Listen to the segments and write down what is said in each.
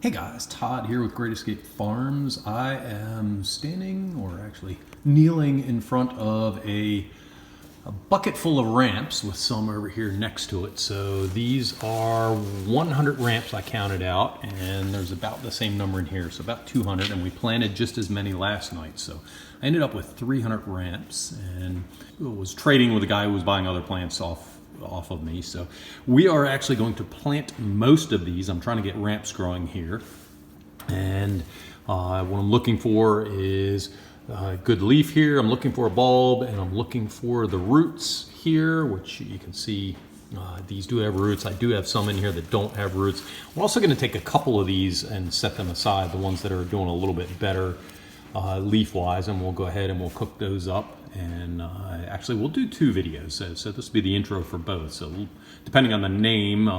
Hey guys, Todd here with Great Escape Farms. I am standing, or actually kneeling, in front of a bucket full of ramps with some over here next to it. So these are 100 ramps I counted out, and there's about the same number in here, so about 200, and we planted just as many last night. So I ended up with 300 ramps and was trading with a guy who was buying other plants off of me. So we are actually going to plant most of these. I'm trying to get ramps growing here, and what I'm looking for is good leaf here. I'm looking for a bulb, and I'm looking for the roots here, which you can see these do have roots. I do have some in here that don't have roots. We're also going to take a couple of these and set them aside, the ones that are doing a little bit better leaf wise, and we'll go ahead and we'll cook those up. And actually we'll do two videos, so this will be the intro for both. So depending on the name,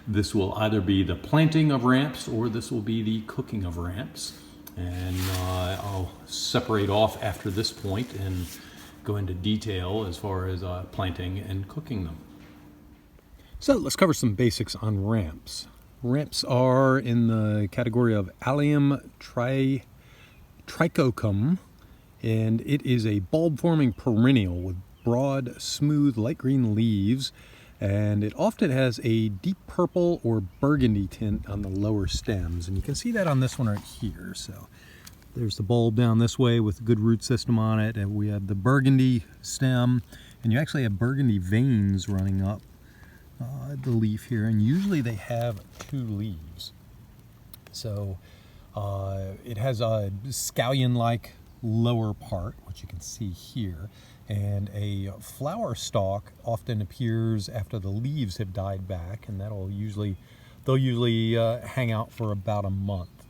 this will either be the planting of ramps or this will be the cooking of ramps. And I'll separate off after this point and go into detail as far as planting and cooking them. So let's cover some basics on ramps. Ramps are in the category of Allium Tricoccum, and it is a bulb-forming perennial with broad, smooth, light green leaves, and it often has a deep purple or burgundy tint on the lower stems, and you can see that on this one right here. So there's the bulb down this way with a good root system on it, and we have the burgundy stem, and you actually have burgundy veins running up the leaf here, and usually they have two leaves. So it has a scallion-like lower part, which you can see here, and a flower stalk often appears after the leaves have died back, and they'll usually hang out for about a month.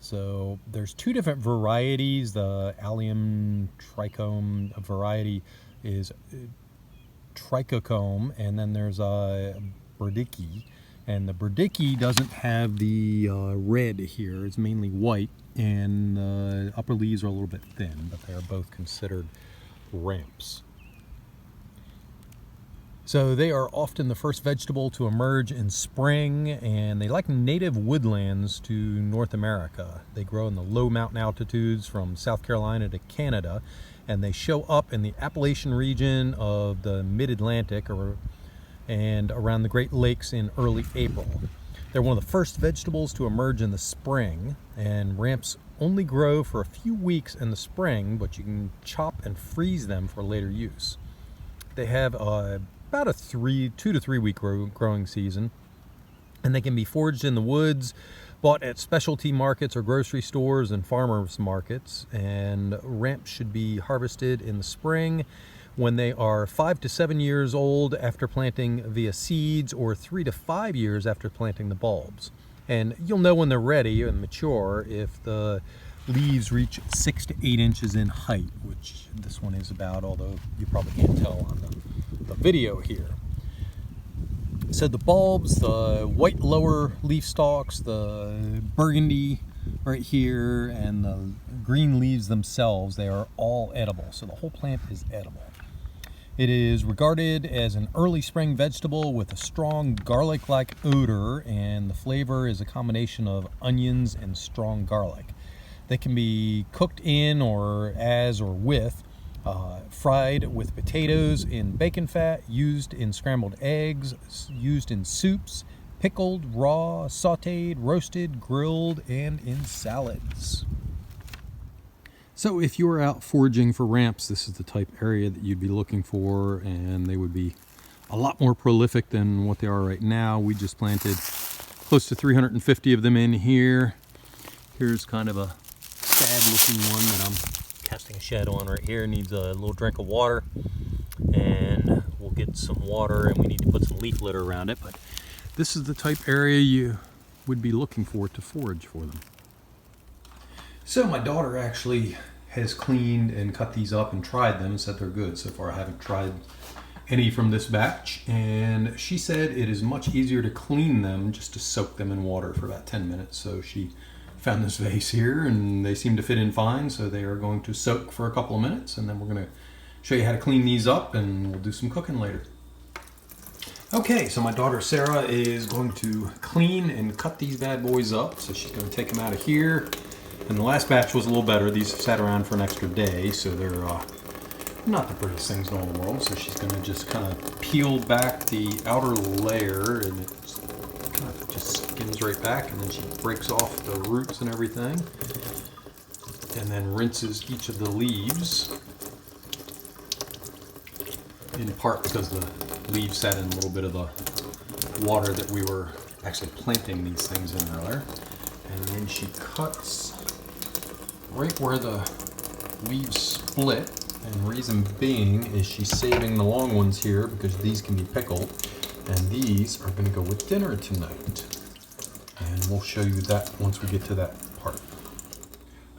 So there's two different varieties. The Allium Tricoccum variety is Tricoccum, and then there's a Burdicky. And the Burdicky doesn't have the red here. It's mainly white, and the upper leaves are a little bit thin, but they are both considered ramps. So they are often the first vegetable to emerge in spring, and they like native woodlands to North America. They grow in the low mountain altitudes from South Carolina to Canada, and they show up in the Appalachian region of the mid-Atlantic and around the Great Lakes in early April. They're one of the first vegetables to emerge in the spring, and ramps only grow for a few weeks in the spring, but you can chop and freeze them for later use. They have about a 2 to 3 week growing season, and they can be foraged in the woods, bought at specialty markets or grocery stores and farmers markets. And ramps should be harvested in the spring when they are 5 to 7 years old after planting via seeds, or 3 to 5 years after planting the bulbs. And you'll know when they're ready and mature if the leaves reach 6 to 8 inches in height, which this one is about, although you probably can't tell on the video here. So the bulbs, the white lower leaf stalks, the burgundy right here, and the green leaves themselves, they are all edible. So the whole plant is edible. It is regarded as an early spring vegetable with a strong garlic-like odor, and the flavor is a combination of onions and strong garlic. They can be cooked in or as or with, fried with potatoes in bacon fat, used in scrambled eggs, used in soups, pickled, raw, sauteed, roasted, grilled, and in salads. So if you were out foraging for ramps, this is the type area that you'd be looking for, and they would be a lot more prolific than what they are right now. We just planted close to 350 of them in here. Here's kind of a sad looking one that I'm casting a shadow on right here. Needs a little drink of water, and we'll get some water, and we need to put some leaf litter around it. But this is the type area you would be looking for to forage for them. So my daughter actually has cleaned and cut these up and tried them and said they're good. So far I haven't tried any from this batch, and she said it is much easier to clean them just to soak them in water for about 10 minutes. So she found this vase here, and they seem to fit in fine, so they are going to soak for a couple of minutes, and then we're going to show you how to clean these up, and we'll do some cooking later. Okay, so my daughter Sarah is going to clean and cut these bad boys up. So she's going to take them out of here. And the last batch was a little better. These sat around for an extra day, so they're not the prettiest things in all the world. So she's going to just kind of peel back the outer layer, and it kind of just skims right back, and then she breaks off the roots and everything. And then rinses each of the leaves, in part because the leaves sat in a little bit of the water that we were actually planting these things in earlier. And then she cuts right where the leaves split, and reason being is she's saving the long ones here because these can be pickled, and these are going to go with dinner tonight. And we'll show you that once we get to that part.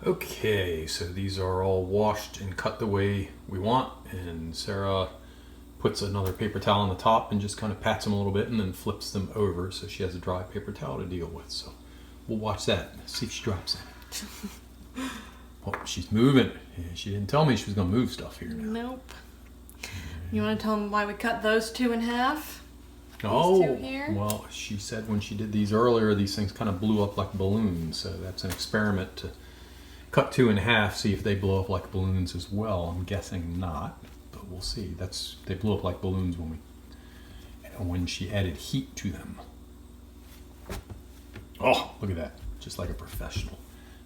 Okay, so these are all washed and cut the way we want, and Sarah puts another paper towel on the top and just kind of pats them a little bit and then flips them over so she has a dry paper towel to deal with. So we'll watch that, see if she drops it. Oh, she's moving. Yeah, she didn't tell me she was going to move stuff here now. Nope. You want to tell them why we cut those two in half? Oh, two here? Well, she said when she did these earlier, these things kind of blew up like balloons. So that's an experiment to cut two in half, see if they blow up like balloons as well. I'm guessing not. We'll see. They blew up like balloons when she added heat to them. Oh, look at that. Just like a professional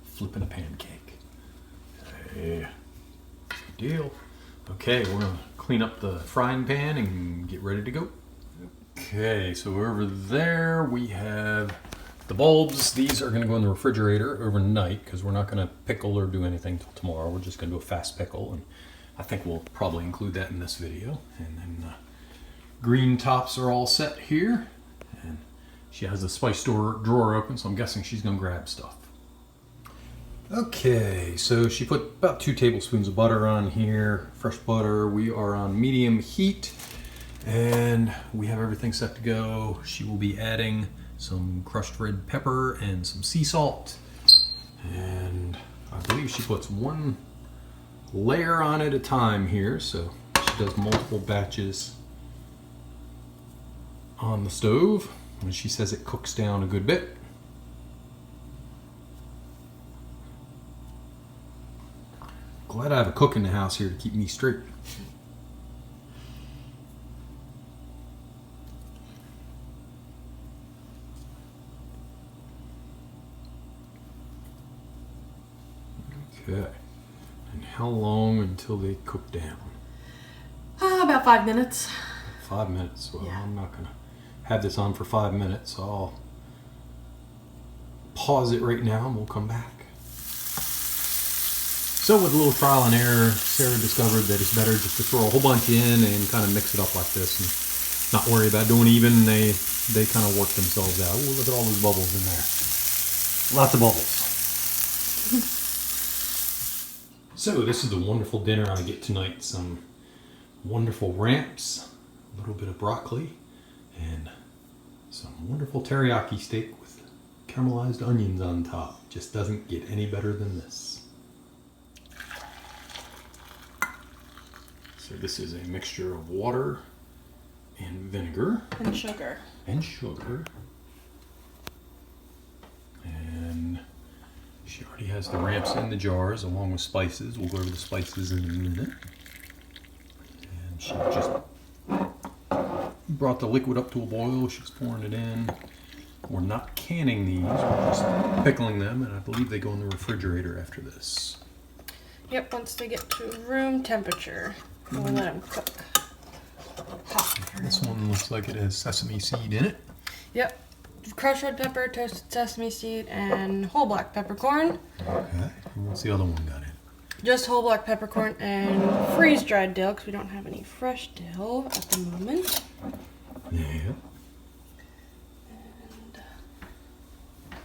flipping a pancake. Yeah. Good deal. Okay, we're going to clean up the frying pan and get ready to go. Okay, so over there we have the bulbs. These are going to go in the refrigerator overnight because we're not going to pickle or do anything till tomorrow. We're just going to do a fast pickle, and I think we'll probably include that in this video. And then the green tops are all set here. And she has the spice drawer open, so I'm guessing she's going to grab stuff. Okay, so she put about 2 tablespoons of butter on here. Fresh butter. We are on medium heat. And we have everything set to go. She will be adding some crushed red pepper and some sea salt. And I believe she puts 1 layer on at a time here, so she does multiple batches on the stove, and she says it cooks down a good bit. Glad I have a cook in the house here to keep me straight. Okay. And how long until they cook down? About 5 minutes. 5 minutes. Well, Yeah. I'm not going to have this on for 5 minutes. So I'll pause it right now and we'll come back. So with a little trial and error, Sarah discovered that it's better just to throw a whole bunch in and kind of mix it up like this and not worry about doing even. They kind of work themselves out. Ooh, look at all those bubbles in there. Lots of bubbles. So this is the wonderful dinner I get tonight. Some wonderful ramps, a little bit of broccoli, and some wonderful teriyaki steak with caramelized onions on top. Just doesn't get any better than this. So this is a mixture of water and vinegar. And sugar. And sugar. And she already has the ramps in the jars along with spices. We'll go over the spices in a minute. And she just brought the liquid up to a boil. She's pouring it in. We're not canning these, we're just pickling them, and I believe they go in the refrigerator after this. Yep, once they get to room temperature, we'll let them cook. This one looks like it has sesame seed in it. Yep. Crushed red pepper, toasted sesame seed, and whole black peppercorn. Okay. And what's the other one got in? Just whole black peppercorn and freeze-dried dill, because we don't have any fresh dill at the moment. Yeah. And I'm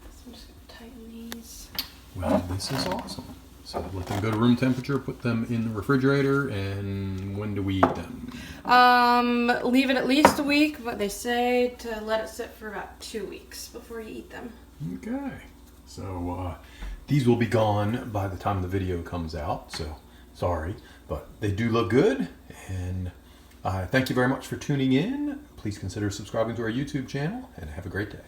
just going to tighten these. Well, this is awesome. So let them go to room temperature, put them in the refrigerator, and when do we eat them? Leave it at least a week, but they say to let it sit for about 2 weeks before you eat them. Okay. So these will be gone by the time the video comes out, so sorry. But they do look good, and Thank you very much for tuning in. Please consider subscribing to our YouTube channel and have a great day.